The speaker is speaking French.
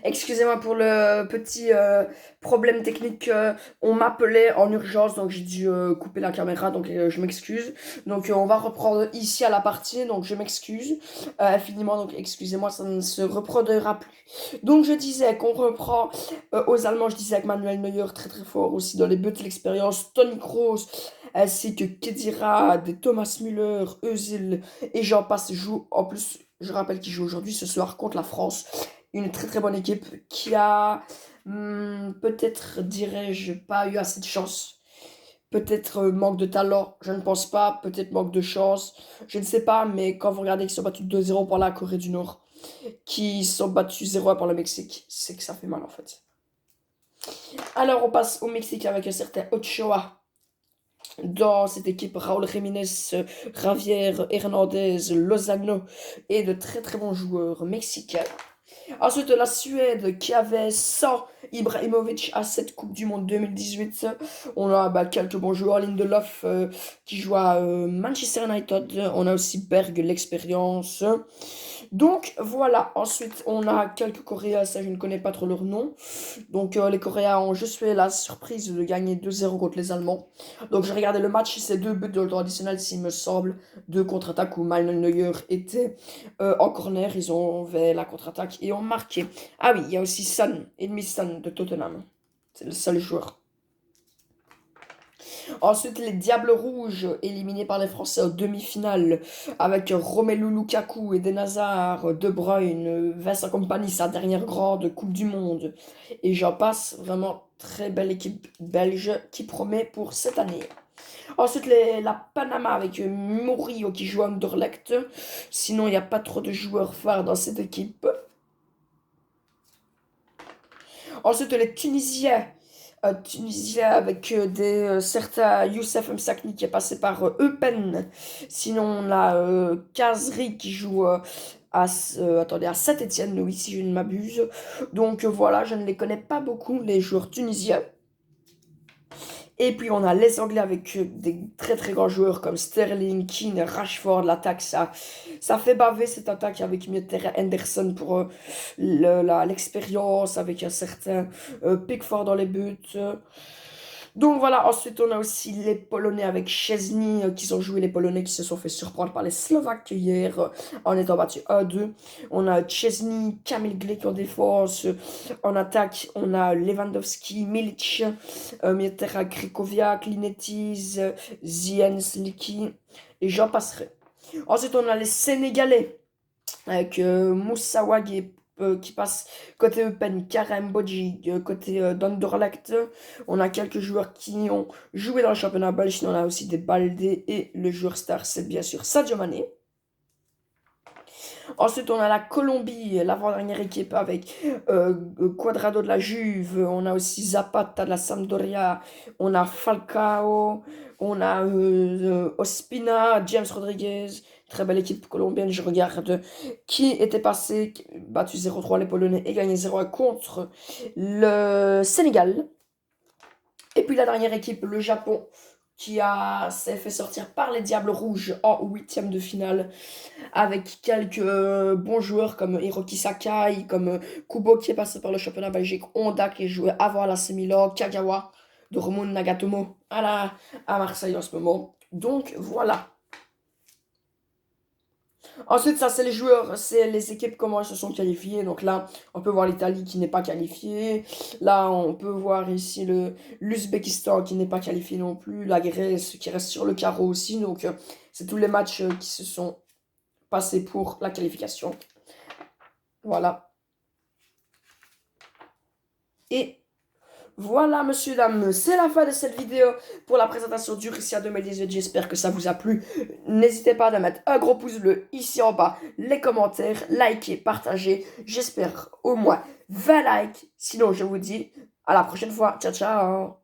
Excusez-moi pour le petit problème technique. On m'appelait en urgence, donc j'ai dû couper la caméra, donc je m'excuse. Donc on va reprendre ici à la partie, donc je m'excuse infiniment, donc excusez-moi, ça ne se reproduira plus. Donc je disais qu'on reprend aux Allemands, je disais que Manuel Neuer, très très fort aussi dans les buts de l'expérience, Toni Kroos, ainsi que Khedira, des Thomas Müller, Özil, et j'en passe, joue en plus. Je rappelle qu'il joue aujourd'hui, ce soir, contre la France. Une très très bonne équipe qui a peut-être, dirais-je, pas eu assez de chance. Peut-être manque de talent, je ne pense pas. Peut-être manque de chance, je ne sais pas. Mais quand vous regardez qu'ils sont battus 2-0 par la Corée du Nord, qui sont battus 0 par le Mexique, c'est que ça fait mal en fait. Alors on passe au Mexique avec un certain Ochoa. Dans cette équipe, Raúl Jiménez, Javier Hernandez, Lozano et de très très bons joueurs mexicains. Ensuite, la Suède qui avait sans Ibrahimovic à cette Coupe du Monde 2018. On a quelques bons joueurs. Lindelof qui joue à Manchester United. On a aussi Berg, l'expérience. Donc voilà, ensuite on a quelques Coréens, ça je ne connais pas trop leur nom. Donc les Coréens ont juste fait la surprise de gagner 2-0 contre les Allemands. Donc j'ai regardé le match, c'est deux buts de temps additionnel s'il me semble, deux contre-attaques où Manuel Neuer était en corner, ils ont fait la contre-attaque et ont marqué. Ah oui, il y a aussi Son, ennemi Son de Tottenham. C'est le seul joueur. Ensuite, les Diables Rouges, éliminés par les Français en demi-finale, avec Romelu Lukaku, Eden Hazard, De Bruyne, Vincent Kompany, sa dernière grande Coupe du Monde. Et j'en passe, vraiment très belle équipe belge qui promet pour cette année. Ensuite, la Panama avec Murillo qui joue à Anderlecht. Sinon, il n'y a pas trop de joueurs phares dans cette équipe. Ensuite, les Tunisiens. Tunisiens avec certains Youssef Msakni qui est passé par Eupen. Sinon, on a Kazri qui joue attendez, à Saint-Étienne, oui, si je ne m'abuse. Donc voilà, je ne les connais pas beaucoup, les joueurs tunisiens. Et puis on a les Anglais avec des très très grands joueurs comme Sterling, Keane, Rashford. L'attaque, ça fait baver cette attaque avec Mieter Henderson pour l'expérience, avec un certain Pickford dans les buts. Donc voilà, ensuite on a aussi les Polonais avec Szczesny qui ont joué, les Polonais qui se sont fait surprendre par les Slovaques hier en étant battus 1-2. On a Szczesny, Kamil Glik en défense. En attaque, on a Lewandowski, Milic, Mieter Krikoviak, Linetis, Ziensliki et j'en passerai. Ensuite on a les Sénégalais avec Moussa Wagué qui passe côté Eupen, Karem Bodji côté d'Anderlecht. On a quelques joueurs qui ont joué dans le championnat belge, sinon on a aussi des Baldé et le joueur star, c'est bien sûr Sadio Mané. Ensuite, on a la Colombie, l'avant-dernière équipe avec Cuadrado de la Juve. On a aussi Zapata de la Sampdoria. On a Falcao. On a Ospina, James Rodriguez. Très belle équipe colombienne. Je regarde qui était passé, battu 0-3 les Polonais et gagné 0-1 contre le Sénégal. Et puis la dernière équipe, le Japon, s'est fait sortir par les Diables Rouges en huitième de finale avec quelques bons joueurs comme Hiroki Sakai, comme Kubo qui est passé par le championnat belgique, Honda qui jouait avant à l'AC Milan, Kagawa, Dortmund, Nagatomo à Marseille en ce moment. Donc voilà. Ensuite, ça, c'est les joueurs, c'est les équipes, comment elles se sont qualifiées. Donc là, on peut voir l'Italie qui n'est pas qualifiée. Là, on peut voir ici l'Ouzbékistan qui n'est pas qualifié non plus. La Grèce qui reste sur le carreau aussi. Donc, c'est tous les matchs qui se sont passés pour la qualification. Voilà. Et voilà, monsieur, dame, c'est la fin de cette vidéo pour la présentation du Russia 2018. J'espère que ça vous a plu. N'hésitez pas à mettre un gros pouce bleu ici en bas, les commentaires, liker, partager. J'espère au moins 20 likes. Sinon, je vous dis à la prochaine fois. Ciao, ciao.